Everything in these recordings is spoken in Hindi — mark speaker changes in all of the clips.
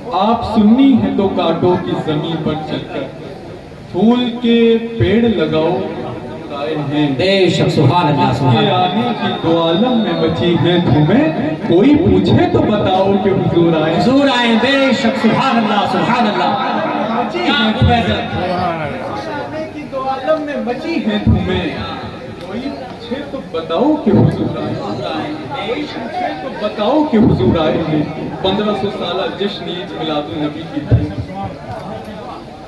Speaker 1: आप सुन्नी है तो कांटों की जमीन पर चलकर फूल के पेड़ लगाओ आए हैं।
Speaker 2: बेशक सुभान अल्लाह सुभान
Speaker 1: ये आने की दो आलम में बची है धूमें, कोई पूछे तो बताओ कि हुजूर आए।
Speaker 2: हुजूर आए, बेशक सुभान अल्लाह सुभान अल्लाह।
Speaker 1: आने की दो आलम में बची है धूमें, कोई पूछे तो बताओ कि हुजूर आए। कोई पूछे तो बताओ कि हुजूर आए हैं। 1500 साल जश्न ईद मिलादुन नबी की धूम।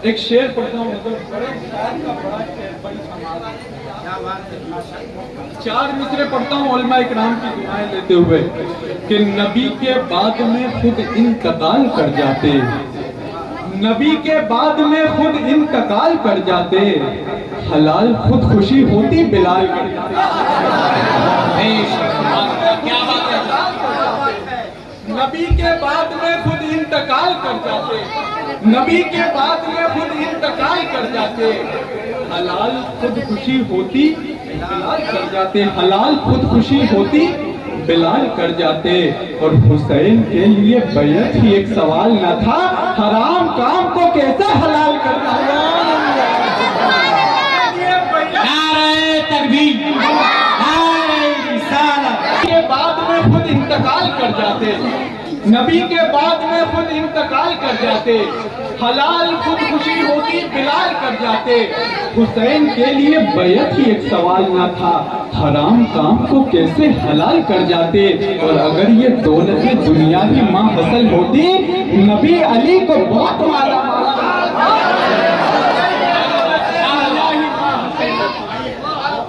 Speaker 1: एक शेर पढ़ता हूँ, बड़े शायर का बड़ा शेर, बड़ी समाज। 4 मिसरे पढ़ता हूँ उलमा इकराम की दुआएं लेते हुए कि नबी के बाद में खुद इंतकाल कर जाते, नबी के बाद में खुद इंतकाल कर जाते, हलाल खुद खुशी होती बिलाल कर जाते।
Speaker 2: क्या बात है।
Speaker 1: नबी के बाद में खुद इंतकाल कर जाते, नबी के बाद में खुद इंतकाल कर जाते, हलाल खुद खुशी होती बिलाल कर जाते, हलाल खुद खुशी होती बिलाल कर जाते। और हुसैन के लिए बैत ही एक सवाल न था, हराम काम को कैसे हलाल कर जाते।
Speaker 2: नारे तकबीर, नारे रिसालत।
Speaker 1: के बाद में खुद इंतकाल कर जाते, नबी के बाद में खुद इंतकाल कर जाते, हलाल खुद खुशी होती बिलाल कर जाते। हुसैन के लिए बैत ही एक सवाल ना था, हराम काम को कैसे हलाल कर जाते। और अगर ये दौलत दुनिया की माँ हासिल होती, नबी अली को बहुत माला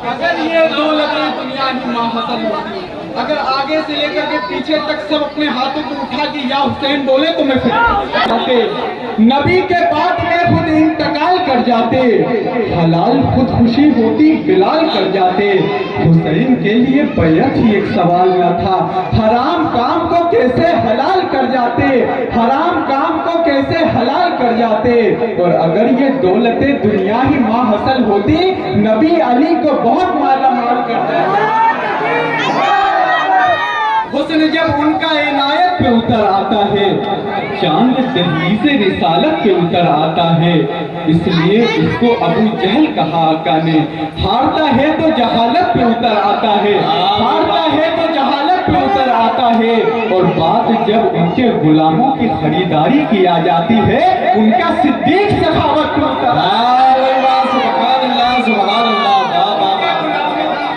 Speaker 1: अगर ये दौलत दुनिया की माँ हासिल होती, अगर आगे से लेकर के पीछे तक सब अपने हाथों को उठा के या हुसैन बोले तो मैं फिर नबी के बाद में खुद इंतकाल कर जाते, हलाल खुद खुशी होती बिलाल कर जाते। हुसैन के लिए बैत ही एक सवाल न था, हराम काम को कैसे हलाल कर जाते, हराम काम को कैसे हलाल कर जाते। और अगर ये दौलतें दुनिया ही माँ हासिल होती, नबी अली को बहुत माला माल कर जाते। हुस्न जब उनका इनायत पे उतर आता है, चांद दहलीज़े रिसालत पे उतर आता है, इसलिए इसको अबू जहल कहा आका ने। हारता है तो जहालत पे उतर आता है, हारता है तो जहालत पे उतर आता है। और बात जब उनके गुलामों की खरीदारी की आ जाती है, उनका सिद्दीक सखावत पे उतर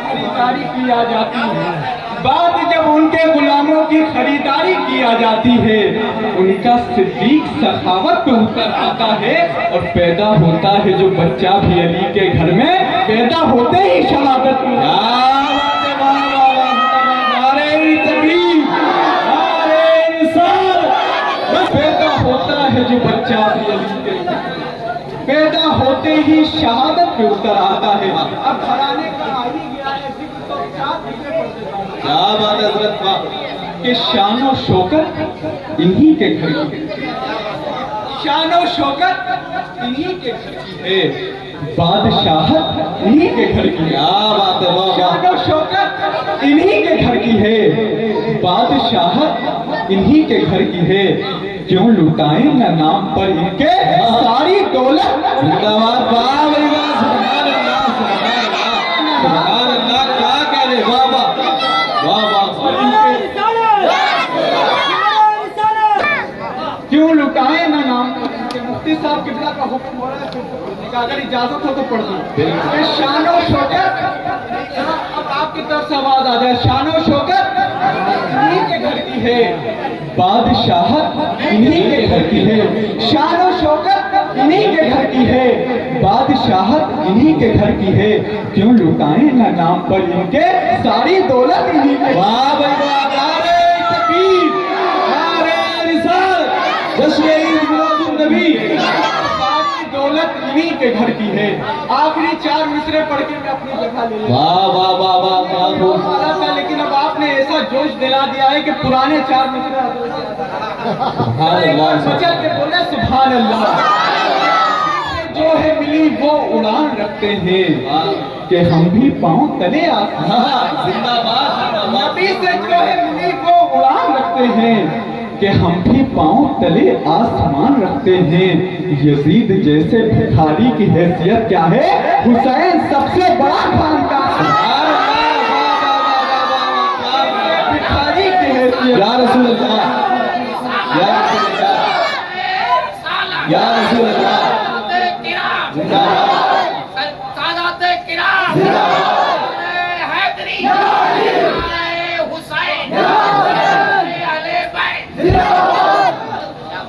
Speaker 1: खरीदारी की आ जाती है। बात जब उनके गुलामों की खरीदारी की आ जाती है, उनका सिद्दीक सखावत पे उतर आता है। और पैदा होता है जो बच्चा भी अली के घर में, पैदा होते ही शहादत पैदा होता है जो बच्चा भी अली के घर में, पैदा होते ही शहादत पे उतर आता है। अब घराने का आ ही गया है, क्या बात है हज़रत कि शानो शौकत इन्हीं के घर की, शानो शौकत इन्हीं के घर की है, बादशाहत इन्हीं के घर की। क्या बात है। शानो शौकत इन्हीं के घर की है, बादशाहत इन्हीं के घर की है। क्यों लुटाए न नाम पर इनके सारी दौलत। जिंदाबाद। क्यों लुटाए ना नाम। मुफ्ती साहब किबला का हुक्म हो रहा है, अगर इजाजत हो तो पढ़ दूं। शानो शौकत, अब आपकी तरफ से आवाज आ जाए, शानो शौकत इन्हीं के घर की है, बादशाहत इन्हीं के घर की है। शानो शौकत इन्हीं के घर की है, बादशाहत इन्हीं के घर की है। क्यों लुटाए ना नाम पर इनके सारी दौलत इन्हीं के। वाह भाई वाह, नारे तकबीर, नारे रिसालत, जश्न ईद मिलादुन नबी, सारी दौलत इन्हीं के घर की है। आखिरी 4 मिसरे पढ़ के मैं अपनी जगह ले लूं। वाह वाह वाह वाह वाह। लेकिन अब आपने ऐसा जोश दिला दिया है कि पुराने 4 मिसरे मचल के बोले सुभान अल्लाह। जो है मिली वो उड़ान रखते हैं कि हम भी पांव तले आते। जिंदाबाद। नबी से जो है मिली वो उड़ान रखते हैं कि हम भी पांव तले आसमान रखते हैं। यजीद जैसे भिखारी की हैसियत क्या है, हुसैन सबसे बड़ा खानदान। भिखारी की हैसियत, या रसूल अल्लाह, या रसूल अल्लाह, या रसूल अल्लाह,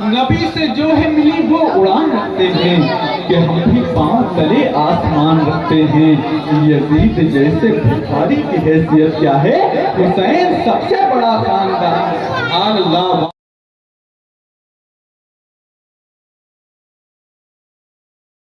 Speaker 1: नबी से जो है मिली वो उड़ान रखते हैं कि हम भी पांव तले आसमान रखते हैं। यजीद जैसे भिखारी की हैसियत क्या है, हुसैन सबसे बड़ा खानदान। अल्लाह।